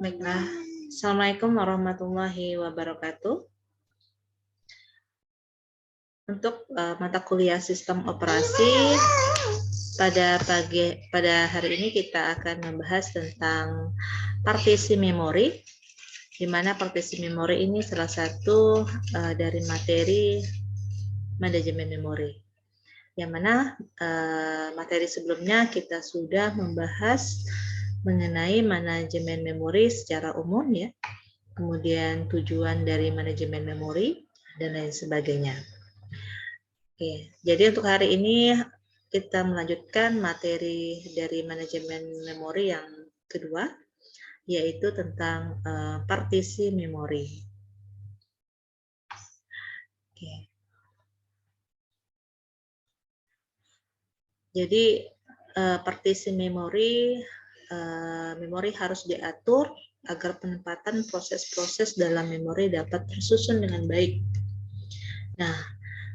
Baiklah. Assalamualaikum warahmatullahi wabarakatuh. Untuk mata kuliah sistem operasi pada hari ini kita akan membahas tentang partisi memori, di mana partisi memori ini salah satu dari materi manajemen memori. Yang mana materi sebelumnya kita sudah membahas mengenai manajemen memori secara umum ya, kemudian tujuan dari manajemen memori dan lain sebagainya. Oke, jadi untuk hari ini kita melanjutkan materi dari manajemen memori yang kedua, yaitu tentang partisi memori. Oke. Jadi partisi memori harus diatur agar penempatan proses-proses dalam memori dapat tersusun dengan baik. Nah,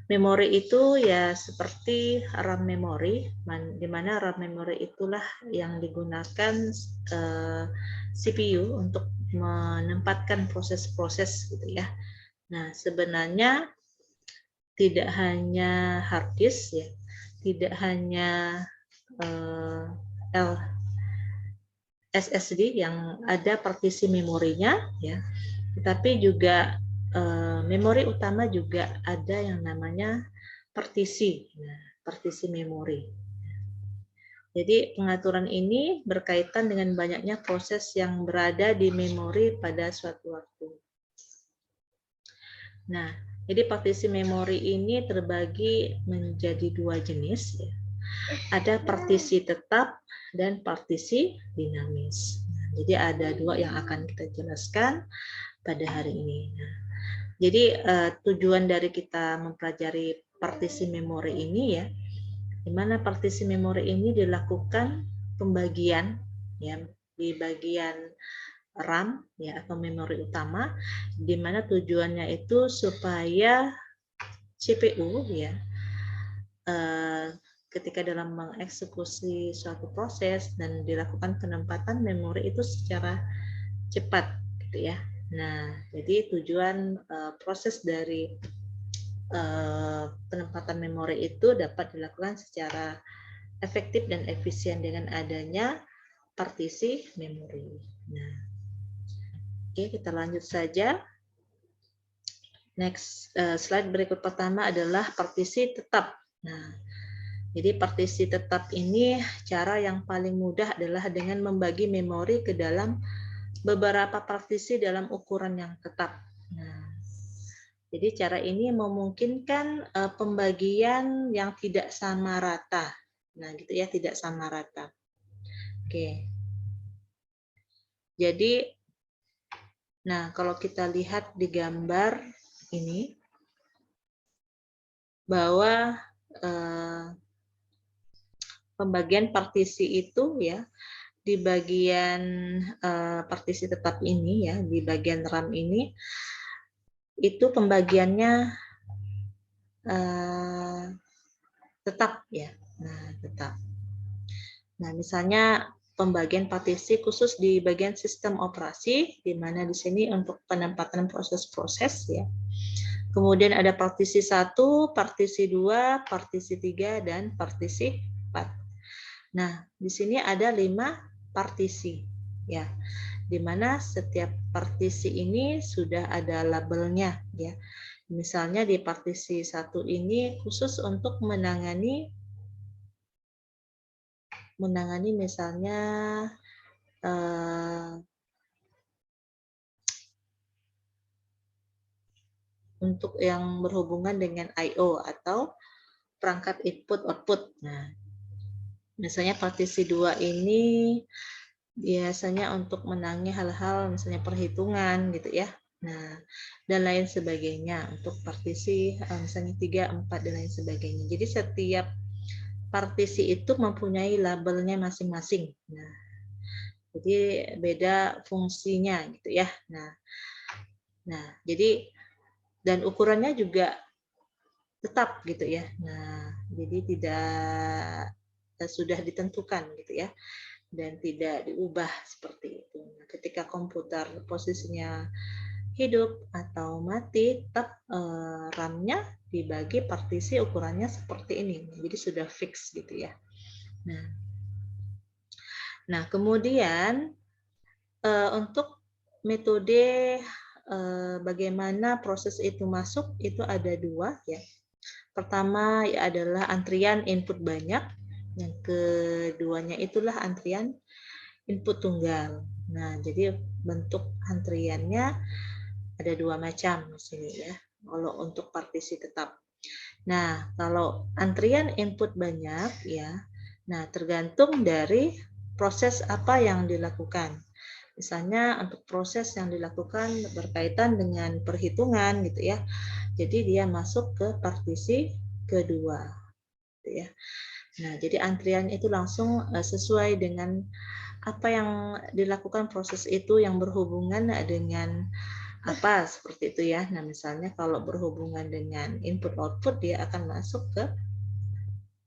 memori itu ya seperti RAM memori, di mana RAM memori itulah yang digunakan CPU untuk menempatkan proses-proses gitu ya. Nah, sebenarnya tidak hanya hard disk ya, tidak hanya SSD yang ada partisi memorinya ya, tetapi juga memori utama juga ada yang namanya partisi, partisi memori. Jadi pengaturan ini berkaitan dengan banyaknya proses yang berada di memori pada suatu waktu. Nah, jadi partisi memori ini terbagi menjadi dua jenis. Ya. Ada partisi tetap dan partisi dinamis. Nah, jadi ada dua yang akan kita jelaskan pada hari ini. Nah, jadi tujuan dari kita mempelajari partisi memori ini ya, di mana partisi memori ini dilakukan pembagian ya di bagian RAM ya atau memori utama, di mana tujuannya itu supaya CPU ya ketika dalam mengeksekusi suatu proses dan dilakukan penempatan memori itu secara cepat gitu ya. Nah, jadi tujuan proses dari penempatan memori itu dapat dilakukan secara efektif dan efisien dengan adanya partisi memori. Nah, oke, kita lanjut saja. Next slide berikut pertama adalah partisi tetap. Nah, jadi partisi tetap ini cara yang paling mudah adalah dengan membagi memori ke dalam beberapa partisi dalam ukuran yang tetap. Nah, jadi cara ini memungkinkan pembagian yang tidak sama rata. Nah, gitu ya, tidak sama rata. Oke. Jadi, nah kalau kita lihat di gambar ini, bahwa pembagian partisi itu ya, di bagian partisi tetap ini ya, di bagian RAM ini, itu pembagiannya tetap ya. Nah, tetap. Nah, misalnya pembagian partisi khusus di bagian sistem operasi, di mana di sini untuk penempatan proses-proses ya. Kemudian ada partisi 1, partisi 2, partisi 3, dan partisi 4. Nah, di sini ada 5 partisi ya, di mana setiap partisi ini sudah ada labelnya ya. Misalnya di partisi 1 ini khusus untuk menangani misalnya untuk yang berhubungan dengan I/O atau perangkat input-output. Nah, misalnya partisi 2 ini biasanya untuk menangani hal-hal misalnya perhitungan gitu ya. Nah, dan lain sebagainya untuk partisi misalnya 3, 4 dan lain sebagainya. Jadi setiap partisi itu mempunyai labelnya masing-masing. Nah, jadi beda fungsinya gitu ya. Nah, jadi dan ukurannya juga tetap gitu ya. Nah, jadi tidak sudah ditentukan gitu ya, dan tidak diubah seperti itu. Nah, ketika komputer posisinya hidup atau mati, tetap RAM-nya dibagi partisi ukurannya seperti ini. Jadi sudah fix gitu ya. Nah kemudian untuk metode bagaimana proses itu masuk itu ada dua ya. Pertama adalah antrian input banyak, yang keduanya itulah antrian input tunggal. Nah, jadi bentuk antriannya ada dua macam di sini ya, kalau untuk partisi tetap. Nah, kalau antrian input banyak ya, nah tergantung dari proses apa yang dilakukan. Misalnya untuk proses yang dilakukan berkaitan dengan perhitungan gitu ya. Jadi dia masuk ke partisi kedua gitu ya. Nah, jadi antrian itu langsung sesuai dengan apa yang dilakukan proses itu yang berhubungan dengan apa seperti itu ya. Nah, misalnya kalau berhubungan dengan input output dia akan masuk ke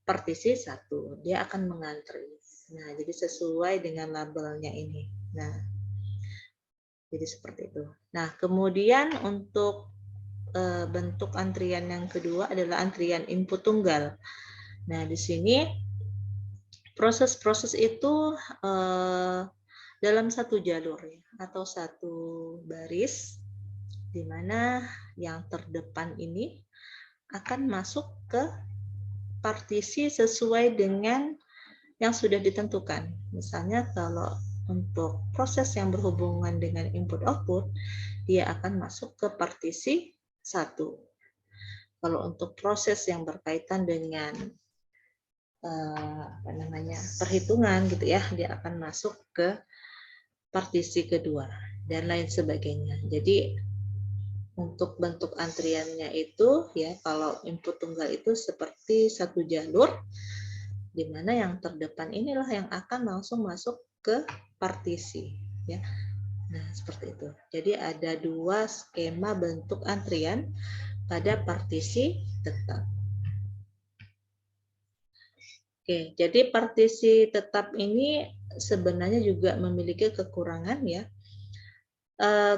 partisi 1. Dia akan mengantri. Nah, jadi sesuai dengan labelnya ini. Nah, jadi seperti itu. Nah, kemudian untuk bentuk antrian yang kedua adalah antrian input tunggal. Nah, di sini proses-proses itu dalam satu jalur atau satu baris, di mana yang terdepan ini akan masuk ke partisi sesuai dengan yang sudah ditentukan. Misalnya kalau untuk proses yang berhubungan dengan input output, dia akan masuk ke partisi 1. Kalau untuk proses yang berkaitan dengan perhitungan gitu ya, dia akan masuk ke partisi kedua dan lain sebagainya. Jadi untuk bentuk antriannya itu ya, kalau input tunggal itu seperti satu jalur, di mana yang terdepan inilah yang akan langsung masuk ke partisi ya. Nah, seperti itu. Jadi ada dua skema bentuk antrian pada partisi tetap. Oke, jadi partisi tetap ini sebenarnya juga memiliki kekurangan ya.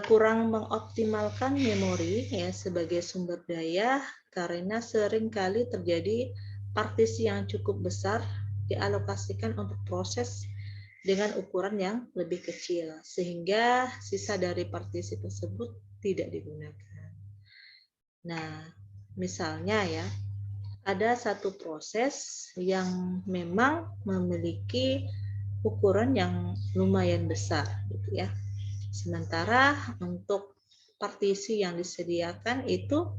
Kurang mengoptimalkan memori ya sebagai sumber daya karena seringkali terjadi partisi yang cukup besar dialokasikan untuk proses dengan ukuran yang lebih kecil sehingga sisa dari partisi tersebut tidak digunakan. Nah, misalnya ya, ada satu proses yang memang memiliki ukuran yang lumayan besar gitu ya. Sementara untuk partisi yang disediakan itu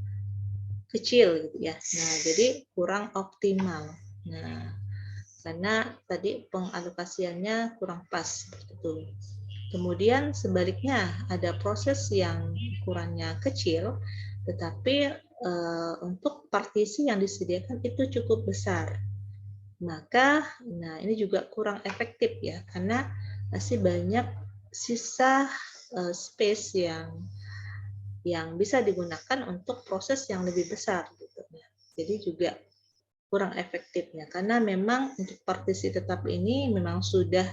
kecil gitu ya. Nah, jadi kurang optimal. Nah, karena tadi pengalokasiannya kurang pas seperti itu. Kemudian sebaliknya ada proses yang ukurannya kecil, tetapi untuk partisi yang disediakan itu cukup besar. Maka, nah ini juga kurang efektif ya, karena masih banyak sisa space yang bisa digunakan untuk proses yang lebih besar gitu. Jadi juga kurang efektifnya karena memang untuk partisi tetap ini memang sudah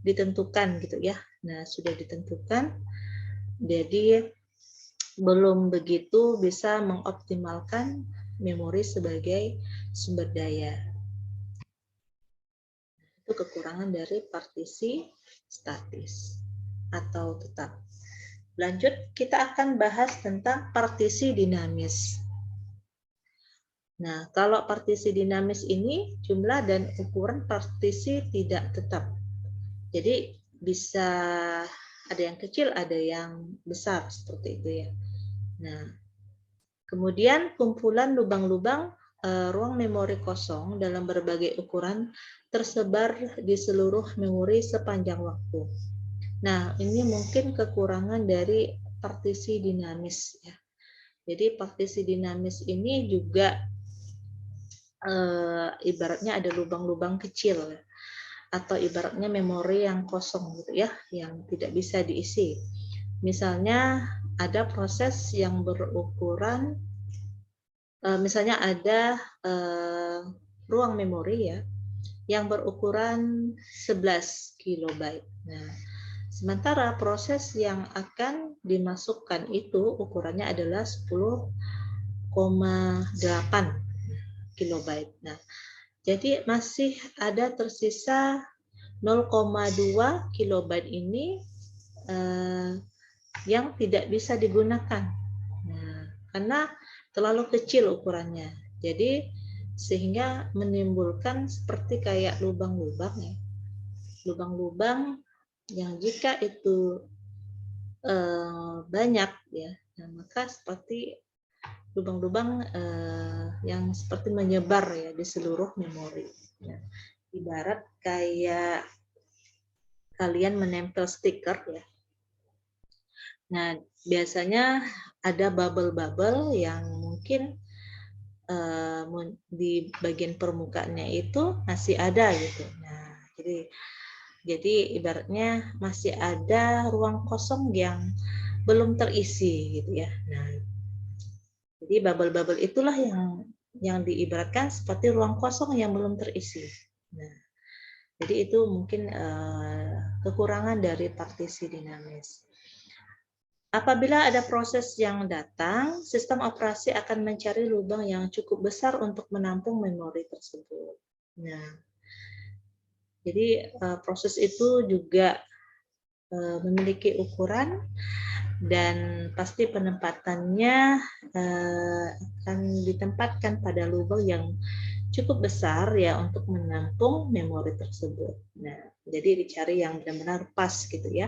ditentukan gitu ya. Nah, sudah ditentukan, jadi belum begitu bisa mengoptimalkan memori sebagai sumber daya. Itu kekurangan dari partisi statis atau tetap. Lanjut, kita akan bahas tentang partisi dinamis. Nah, kalau partisi dinamis ini jumlah dan ukuran partisi tidak tetap. Jadi bisa ada yang kecil, ada yang besar seperti itu ya. Nah, kemudian kumpulan lubang-lubang ruang memori kosong dalam berbagai ukuran tersebar di seluruh memori sepanjang waktu. Nah, ini mungkin kekurangan dari partisi dinamis ya. Jadi partisi dinamis ini juga ibaratnya ada lubang-lubang kecil atau ibaratnya memori yang kosong gitu ya, yang tidak bisa diisi. Misalnya ada proses yang berukuran misalnya ada ruang memori ya yang berukuran 11 kilobyte. Nah, sementara proses yang akan dimasukkan itu ukurannya adalah 10,8 kilobyte. Nah, jadi masih ada tersisa 0,2 kilobyte ini yang tidak bisa digunakan. Nah, karena terlalu kecil ukurannya. Jadi sehingga menimbulkan seperti kayak lubang-lubang ya. Lubang-lubang yang jika itu banyak ya, nah, maka seperti lubang-lubang yang seperti menyebar ya di seluruh memori. Ya. Ibarat kayak kalian menempel stiker ya. Nah, biasanya ada bubble-bubble yang mungkin di bagian permukaannya itu masih ada gitu. Nah, jadi ibaratnya masih ada ruang kosong yang belum terisi gitu ya. Nah, jadi bubble-bubble itulah yang diibaratkan seperti ruang kosong yang belum terisi. Nah, jadi itu mungkin kekurangan dari partisi dinamis. Apabila ada proses yang datang, sistem operasi akan mencari lubang yang cukup besar untuk menampung memori tersebut. Nah, jadi proses itu juga memiliki ukuran dan pasti penempatannya akan ditempatkan pada lubang yang cukup besar ya untuk menampung memori tersebut. Nah, jadi dicari yang benar-benar pas gitu ya,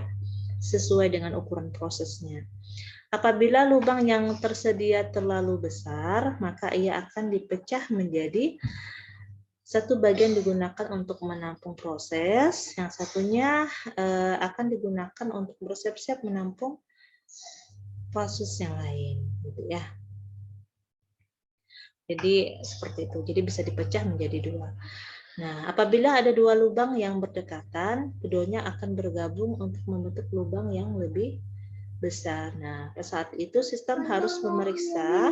sesuai dengan ukuran prosesnya. Apabila lubang yang tersedia terlalu besar, maka ia akan dipecah menjadi satu bagian digunakan untuk menampung proses, yang satunya akan digunakan untuk bersiap-siap menampung proses yang lain, gitu ya. Jadi seperti itu. Jadi bisa dipecah menjadi dua. Nah, apabila ada dua lubang yang berdekatan, keduanya akan bergabung untuk membentuk lubang yang lebih besar. Nah, pada saat itu sistem harus memeriksa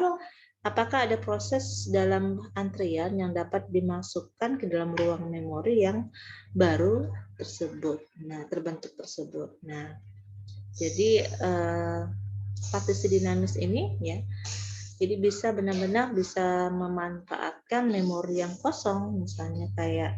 apakah ada proses dalam antrian yang dapat dimasukkan ke dalam ruang memori yang baru tersebut. Nah, terbentuk tersebut. Nah, jadi partisi dinamis ini ya, jadi bisa benar-benar bisa memanfaatkan memori yang kosong, misalnya kayak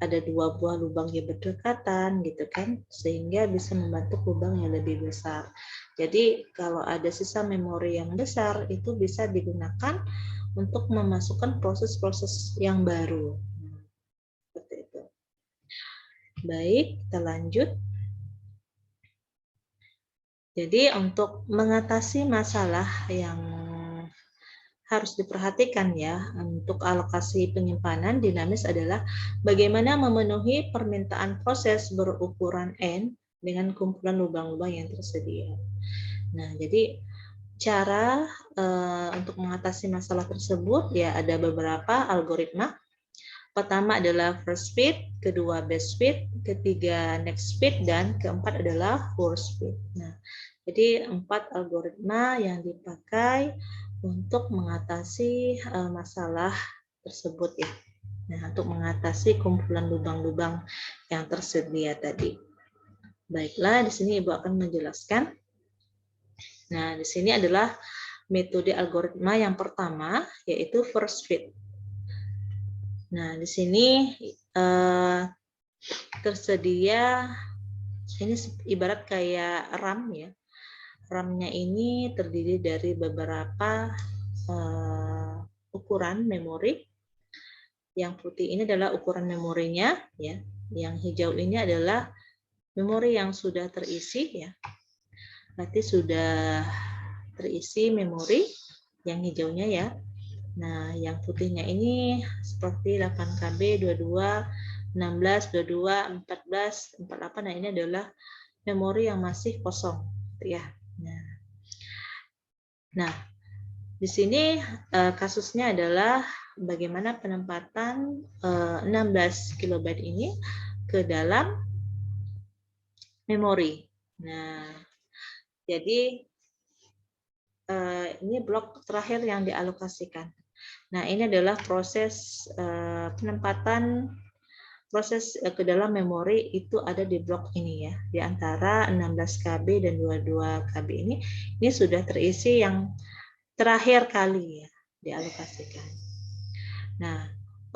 ada dua buah lubang yang berdekatan gitu kan, sehingga bisa membentuk lubang yang lebih besar. Jadi kalau ada sisa memori yang besar itu bisa digunakan untuk memasukkan proses-proses yang baru. Seperti itu. Baik, kita lanjut. Jadi untuk mengatasi masalah yang harus diperhatikan ya untuk alokasi penyimpanan dinamis adalah bagaimana memenuhi permintaan proses berukuran N dengan kumpulan lubang-lubang yang tersedia. Nah, jadi cara untuk mengatasi masalah tersebut ya ada beberapa algoritma. Pertama adalah first fit, kedua best fit, ketiga next fit, dan keempat adalah worst fit. Nah, jadi 4 algoritma yang dipakai untuk mengatasi masalah tersebut ya. Nah, untuk mengatasi kumpulan lubang-lubang yang tersedia tadi. Baiklah, di sini Ibu akan menjelaskan. Nah, di sini adalah metode algoritma yang pertama, yaitu first fit. Nah, di sini tersedia, ini ibarat kayak RAM ya. RAM-nya ini terdiri dari beberapa ukuran memori. Yang putih ini adalah ukuran memorinya, ya. Yang hijau ini adalah memori yang sudah terisi, ya. Berarti sudah terisi memori yang hijaunya ya. Nah, yang putihnya ini seperti 8KB, 22, 16, 22, 14, 48. Nah, ini adalah memori yang masih kosong, ya. Nah, di sini kasusnya adalah bagaimana penempatan 16 kilobyte ini ke dalam memori. Nah, jadi ini blok terakhir yang dialokasikan. Nah, ini adalah proses penempatan proses ke dalam memori itu ada di blok ini ya. Di antara 16 KB dan 22 KB ini sudah terisi yang terakhir kali ya dialokasikan. Nah,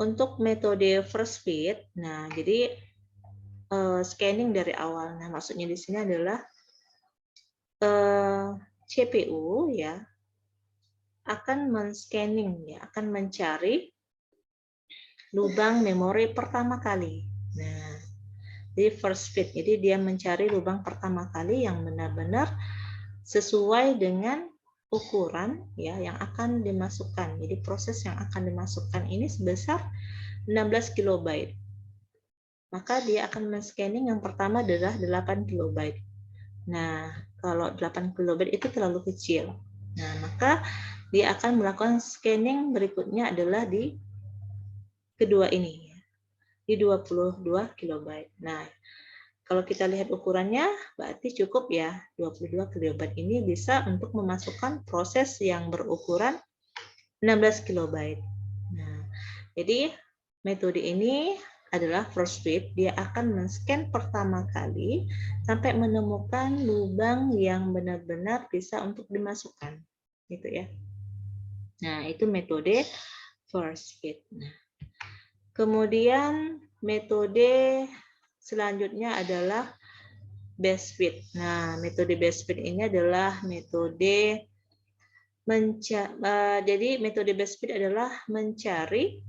untuk metode first fit, nah jadi scanning dari awal. Nah, maksudnya di sini adalah CPU ya akan men-scanning ya, akan mencari lubang memori pertama kali. Nah, di first fit, jadi dia mencari lubang pertama kali yang benar-benar sesuai dengan ukuran ya yang akan dimasukkan. Jadi proses yang akan dimasukkan ini sebesar 16 kilobyte. Maka dia akan men-scanning yang pertama adalah 8 kilobyte. Nah, kalau 8 kilobyte itu terlalu kecil. Nah, maka dia akan melakukan scanning berikutnya adalah di kedua ini, di 22 kilobyte. Nah, kalau kita lihat ukurannya, berarti cukup ya, 22 kilobyte ini bisa untuk memasukkan proses yang berukuran 16 kilobyte. Nah, jadi metode ini adalah first fit, dia akan men-scan pertama kali sampai menemukan lubang yang benar-benar bisa untuk dimasukkan, gitu ya. Nah, itu metode first fit. Nah, kemudian metode selanjutnya adalah best fit. Nah, metode best fit ini adalah metode jadi metode best fit adalah mencari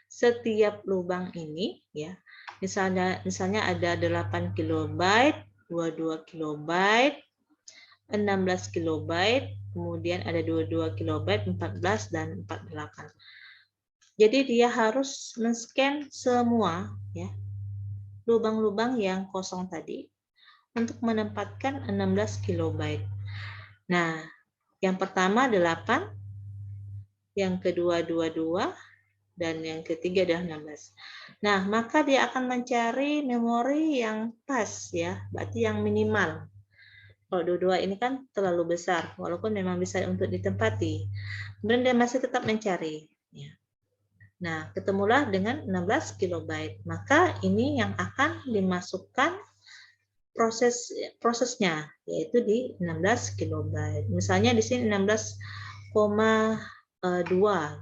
setiap lubang ini ya. Misalnya ada 8 kilobyte, 22 kilobyte, 16 kilobyte, kemudian ada 22 kilobyte, 14 dan 48. Jadi dia harus men-scan semua ya lubang-lubang yang kosong tadi untuk menempatkan 16 kilobyte. Nah, yang pertama 8, yang kedua 22, dan yang ketiga adalah 16. Nah, maka dia akan mencari memori yang pas ya, berarti yang minimal. Kalau 22 ini kan terlalu besar, walaupun memang bisa untuk ditempati. Kemudian dia masih tetap mencari. Ya. Nah, ketemulah dengan 16 kilobyte. Maka ini yang akan dimasukkan prosesnya, yaitu di 16 kilobyte. Misalnya di sini 16,2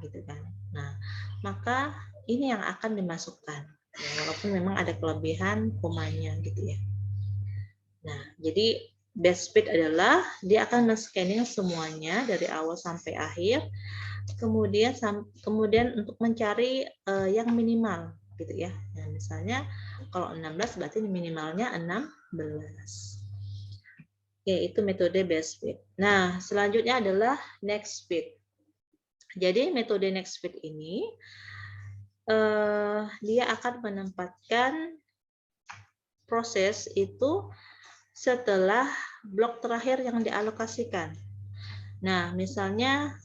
gitu kan. Nah, maka ini yang akan dimasukkan. Ya, walaupun memang ada kelebihan komanya gitu ya. Nah, jadi best fit adalah dia akan men-scanning semuanya dari awal sampai akhir. Kemudian untuk mencari yang minimal gitu ya. Nah, misalnya kalau 16 berarti minimalnya 16. Yaitu metode best fit. Nah, selanjutnya adalah next fit. Jadi metode next fit ini dia akan menempatkan proses itu setelah blok terakhir yang dialokasikan. Nah, misalnya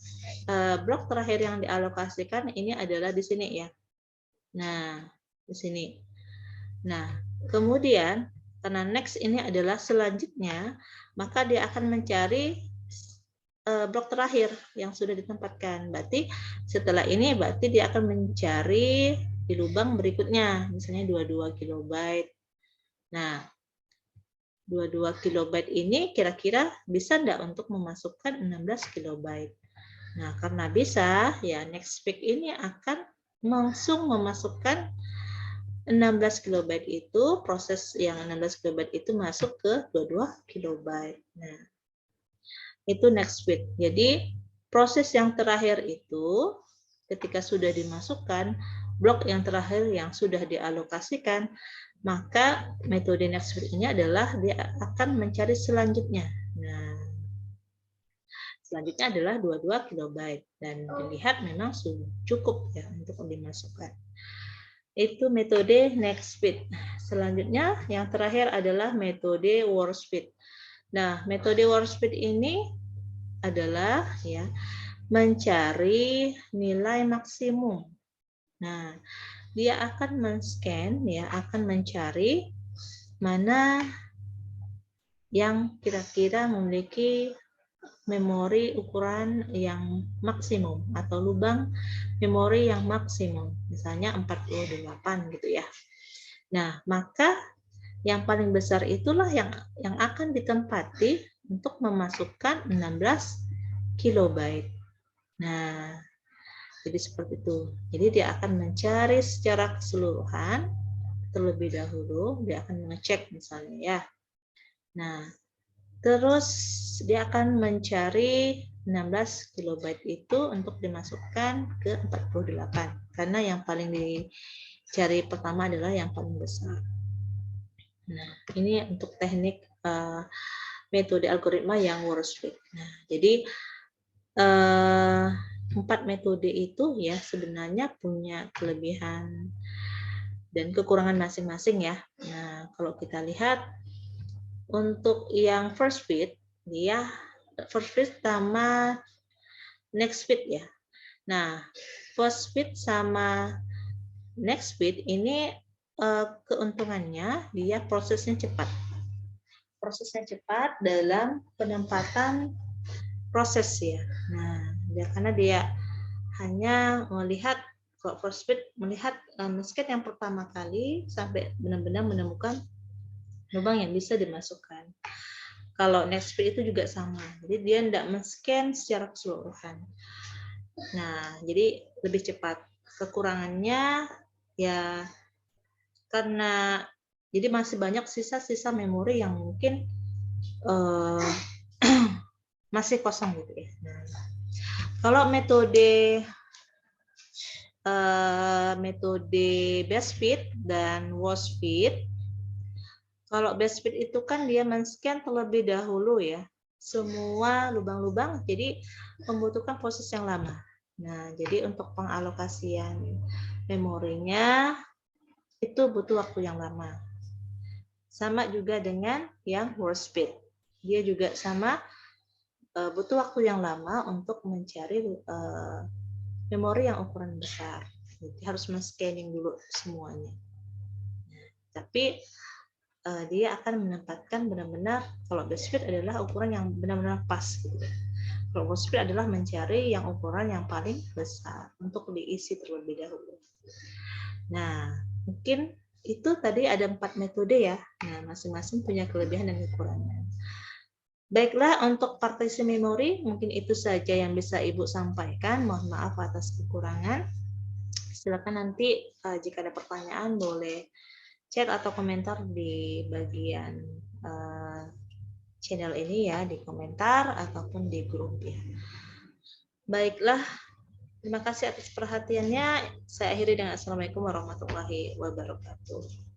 blok terakhir yang dialokasikan ini adalah di sini ya. Nah, di sini. Nah, kemudian karena next ini adalah selanjutnya, maka dia akan mencari blok terakhir yang sudah ditempatkan. Berarti setelah ini berarti dia akan mencari di lubang berikutnya, misalnya 22 kilobyte. Nah, 22 kilobyte ini kira-kira bisa enggak untuk memasukkan 16 kilobyte. Nah, karena bisa, ya next pick ini akan langsung memasukkan 16 kilobyte itu, proses yang 16 kilobyte itu masuk ke 22 kilobyte. Nah, itu next fit. Jadi, proses yang terakhir itu, ketika sudah dimasukkan, blok yang terakhir yang sudah dialokasikan, maka metode next fit ini adalah dia akan mencari selanjutnya. Nah, selanjutnya adalah 22 kilobyte. Dan dilihat memang sudah cukup ya untuk dimasukkan. Itu metode next fit. Selanjutnya yang terakhir adalah metode worst fit. Nah, metode worst fit ini adalah ya mencari nilai maksimum. Nah, dia akan men-scan ya, akan mencari mana yang kira-kira memiliki memori ukuran yang maksimum atau lubang memori yang maksimum, misalnya 48 gitu ya. Nah, maka yang paling besar itulah yang akan ditempati untuk memasukkan 16 kilobyte. Nah, jadi seperti itu. Jadi dia akan mencari secara keseluruhan terlebih dahulu, dia akan mengecek misalnya ya. Nah, terus dia akan mencari 16 kilobyte itu untuk dimasukkan ke 48 karena yang paling dicari pertama adalah yang paling besar. Nah, ini untuk teknik metode algoritma yang WordSplit. Nah, jadi 4 metode itu ya sebenarnya punya kelebihan dan kekurangan masing-masing ya. Nah, kalau kita lihat untuk yang first fit, dia first fit sama next fit ya. Nah, first fit sama next fit ini keuntungannya dia prosesnya cepat. Prosesnya cepat dalam penempatan proses ya. Nah, karena dia hanya melihat kalau first fit melihat scan yang pertama kali sampai benar-benar menemukan lubang yang bisa dimasukkan. Kalau next fit itu juga sama. Jadi dia tidak men-scan secara keseluruhan. Nah, jadi lebih cepat. Kekurangannya ya karena jadi masih banyak sisa-sisa memori yang mungkin masih kosong gitu ya. Nah, kalau metode best fit dan worst fit, kalau best fit itu kan dia men-scan terlebih dahulu ya semua lubang-lubang, jadi membutuhkan proses yang lama. Nah, jadi untuk pengalokasian memorinya itu butuh waktu yang lama. Sama juga dengan yang worst fit, dia juga sama butuh waktu yang lama untuk mencari memori yang ukuran besar. Jadi harus men-scanning dulu semuanya. Nah, tapi dia akan menempatkan benar-benar kalau best fit adalah ukuran yang benar-benar pas gitu. Kalau worst fit adalah mencari yang ukuran yang paling besar untuk diisi terlebih dahulu. Nah, mungkin itu tadi ada 4 metode ya. Nah, masing-masing punya kelebihan dan kekurangan. Baiklah, untuk partisi memori mungkin itu saja yang bisa Ibu sampaikan. Mohon maaf atas kekurangan. Silakan nanti jika ada pertanyaan boleh chat atau komentar di bagian channel ini ya, di komentar ataupun di grup ya. Baiklah, terima kasih atas perhatiannya. Saya akhiri dengan Assalamualaikum warahmatullahi wabarakatuh.